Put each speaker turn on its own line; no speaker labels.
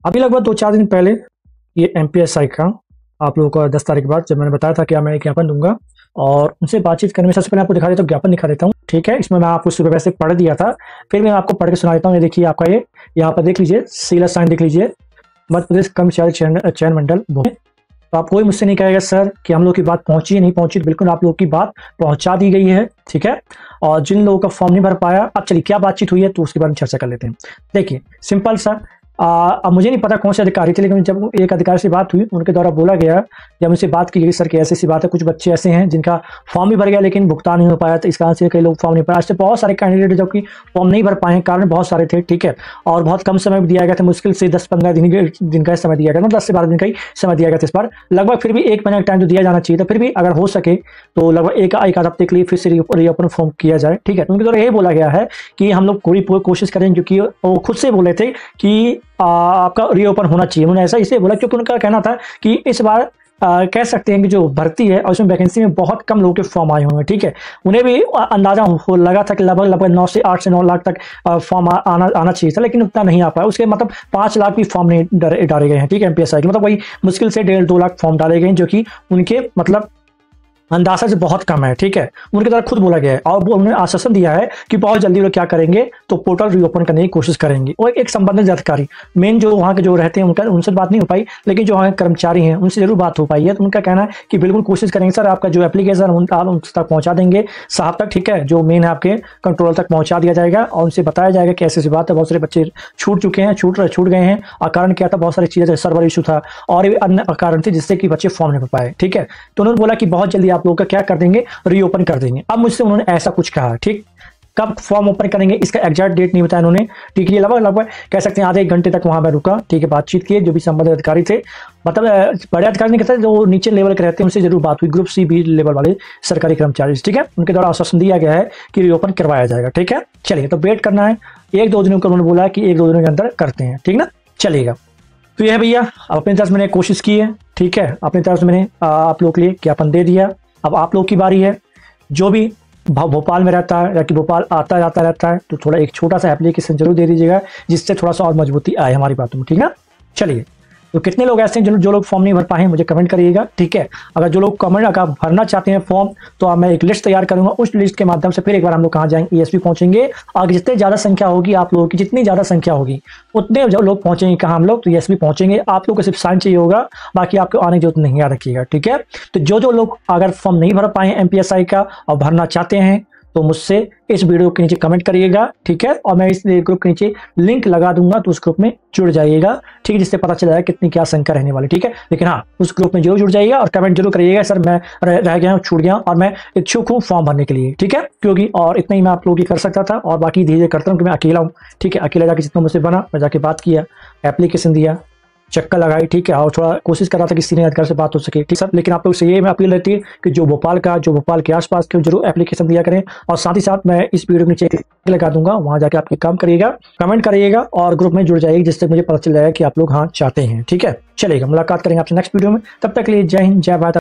अभी लगभग 2-4 दिन पहले ये MPSI का आप लोगों को 10 तारीख के बाद जब मैंने बताया था कि मैं एक ज्ञापन दूंगा, और उनसे बातचीत करने में सबसे पहले आपको दिखा देता हूँ, ज्ञापन दिखा देता हूँ। ठीक है, इसमें मैं आपको शुरू वैसे पढ़ दिया था, फिर मैं आपको पढ़ के सुना देता हूँ। ये देखिए आपका ये यहाँ पर देख लीजिए, सीला साइन देख लीजिए, मध्य प्रदेश कर्मचारी चयन मंडल। तो आप कोई मुझसे नहीं कहेगा सर कि हम लोग की बात पहुंची है नहीं पहुंची, बिल्कुल आप लोग की बात पहुंचा दी गई है। ठीक है, और जिन लोगों का फॉर्म नहीं भर पाया, अब चलिए क्या बातचीत हुई है तो उसके बारे में चर्चा कर लेते हैं। देखिए सिंपल सा, अब मुझे नहीं पता कौन से अधिकारी थे, लेकिन जब एक अधिकारी से बात हुई, उनके द्वारा बोला गया, जब उनसे बात की गई सर कि ऐसी सी बात है, कुछ बच्चे ऐसे हैं जिनका फॉर्म भी भर गया लेकिन भुगतान नहीं हो पाया, तो इस कारण से कई लोग फॉर्म नहीं भर। आज बहुत सारे कैंडिडेट जो कि फॉर्म नहीं भर पाए, कारण बहुत सारे थे। ठीक है, और बहुत कम समय दिया गया था, मुश्किल से 10-15 दिन का समय दिया गया था, 10 से 12 दिन का ही समय दिया गया था इस बार। लगभग फिर भी 1 महीने का टाइम तो दिया जाना चाहिए था, फिर भी अगर हो सके तो लगभग एक आध हफ्ते के लिए फिर से रीओपन फॉर्म किया जाए। ठीक है, उनके द्वारा यही बोला गया है कि हम लोग पूरी कोशिश करें, क्योंकि वो खुद से बोले थे कि आपका रीओपन होना चाहिए। उन्होंने ऐसा इसलिए बोला क्योंकि उनका कहना था कि इस बार कह सकते हैं कि जो भर्ती है और उसमें वैकेंसी में बहुत कम लोगों के फॉर्म आए हुए हैं। ठीक है, उन्हें भी अंदाजा हो लगा था कि लगभग 8 से 9 लाख तक फॉर्म आना चाहिए था, लेकिन उतना नहीं आ पाया। उसके मतलब 5 लाख भी फॉर्म नहीं डाले गए हैं। ठीक है, MPSI के मतलब वही मुश्किल से 1.5-2 लाख फॉर्म डाले गए हैं, जो कि उनके मतलब अंदाजा से बहुत कम है। ठीक है, उनके द्वारा खुद बोला गया है, और वो उन्होंने आश्वासन दिया है कि बहुत जल्दी वो क्या करेंगे तो पोर्टल रीओपन करने की कोशिश करेंगे। और एक संबंधित अधिकारी मेन जो वहाँ के जो रहते हैं उनसे बात नहीं हो पाई, लेकिन जो वहाँ के कर्मचारी हैं उनसे जरूर बात हो पाई है। तो उनका कहना है कि बिल्कुल कोशिश करेंगे सर, आपका जो एप्लीकेशन उन तक पहुँचा देंगे साहब तक। ठीक है, जो मेन है आपके कंट्रोल तक पहुँचा दिया जाएगा, और उनसे बताया जाएगा कि ऐसी बात है, बहुत सारे बच्चे छूट चुके हैं, छूट गए हैं, और कारण क्या था, बहुत सारी चीज़ें, सर्वर इशू था और अन्य कारण थे जिससे कि बच्चे फॉर्म नहीं भर पाए। ठीक है, तो उन्होंने बोला कि बहुत जल्दी आप लोगों का क्या कर देंगे, रीओपन कर देंगे। अब मुझसे उन्होंने ऐसा कुछ कहा। ठीक, कब फॉर्म ओपन करेंगे इसका एग्जैक्ट डेट नहीं बताया उन्होंने। ठीक है, लगभग कह सकते हैं आधे 1 घंटे तक वहां मैं रुका। ठीक है, बातचीत की, जो भी संबंधित अधिकारी थे, मतलब बड़े अधिकारी नहीं कहते, जो नीचे लेवल के रहते हैं उनसे जरूर बात हुई, ग्रुप सी बी लेवल वाले सरकारी कर्मचारी। ठीक है, उनके द्वारा आश्वासन दिया गया है कि रीओपन करवाया जाएगा। ठीक है, चलिए, तो वेट करना है 1-2 दिनों का। उन्होंने बोला कि 1-2 दिनों के अंदर करते हैं। ठीक ना, चलिएगा। तो यह है भैया, अपनी तरफ से मैंने कोशिश की है। ठीक है, अपनी तरफ से मैंने आप लोग के लिए ज्ञापन दे दिया। अब आप लोग की बारी है। जो भी भोपाल में रहता है या कि भोपाल आता जाता रहता है, तो थोड़ा एक छोटा सा एप्लीकेशन जरूर दे दीजिएगा, जिससे थोड़ा सा और मजबूती आए हमारी बातों में। ठीक है, चलिए, तो कितने लोग ऐसे हैं जो लोग फॉर्म नहीं भर पाए हैं, मुझे कमेंट करिएगा। ठीक है, अगर जो लोग कमेंट अगर भरना चाहते हैं फॉर्म, तो मैं एक लिस्ट तैयार करूंगा, उस लिस्ट के माध्यम से फिर एक बार हम लोग कहाँ जाएंगे, ESP पहुंचेंगे। और जितने ज़्यादा संख्या होगी आप लोगों की, जितनी ज़्यादा संख्या होगी उतने जो लोग पहुंचेंगे कहाँ, हम लोग तो ESP पहुंचेंगे। आप लोग को सिर्फ साइन चाहिए होगा, बाकी आपको आने की जरूरत नहीं, याद रखिएगा। ठीक है, तो जो लोग अगर फॉर्म नहीं भर पाए MPSI का और भरना चाहते हैं, तो मुझसे इस वीडियो के नीचे कमेंट करिएगा। ठीक है, और मैं इस ग्रुप के नीचे लिंक लगा दूंगा, तो उस ग्रुप में जुड़ जाइएगा। ठीक है, जिससे पता चल जाएगा कितनी क्या संख्या रहने वाली। ठीक है, लेकिन हाँ, उस ग्रुप में जरूर जुड़ जाइएगा और कमेंट जरूर करिएगा सर मैं रह गया हूँ, छूट गया और मैं इच्छुक हूँ फॉर्म भरने के लिए। ठीक है, क्योंकि और इतना ही मैं आप लोगों की कर सकता था, और बाकी धीरे धीरे करता हूँ कि मैं अकेला हूँ। ठीक है, अकेला जाके जितना मुझसे बना मैं जाके बात किया, एप्लीकेशन दिया, चक्कर लगाई। ठीक है, और थोड़ा कोशिश कर रहा था कि सीनियर अधिकारी से बात हो सके। ठीक सर, लेकिन आप लोग से ये मैं अपील रहती है कि जो भोपाल के आसपास के जरूर एप्लीकेशन दिया करें, और साथ ही साथ मैं इस वीडियो में नीचे लगा दूंगा, वहां जाके आप काम करिएगा, कमेंट करिएगा और ग्रुप में जुड़ जाइएगा, जिससे मुझे पता चल जाएगा कि आप लोग हाँ चाहते हैं। ठीक है, चलिएगा, मुलाकात करेंगे आपसे नेक्स्ट वीडियो में। तब तक के लिए जय हिंद, जय भारत।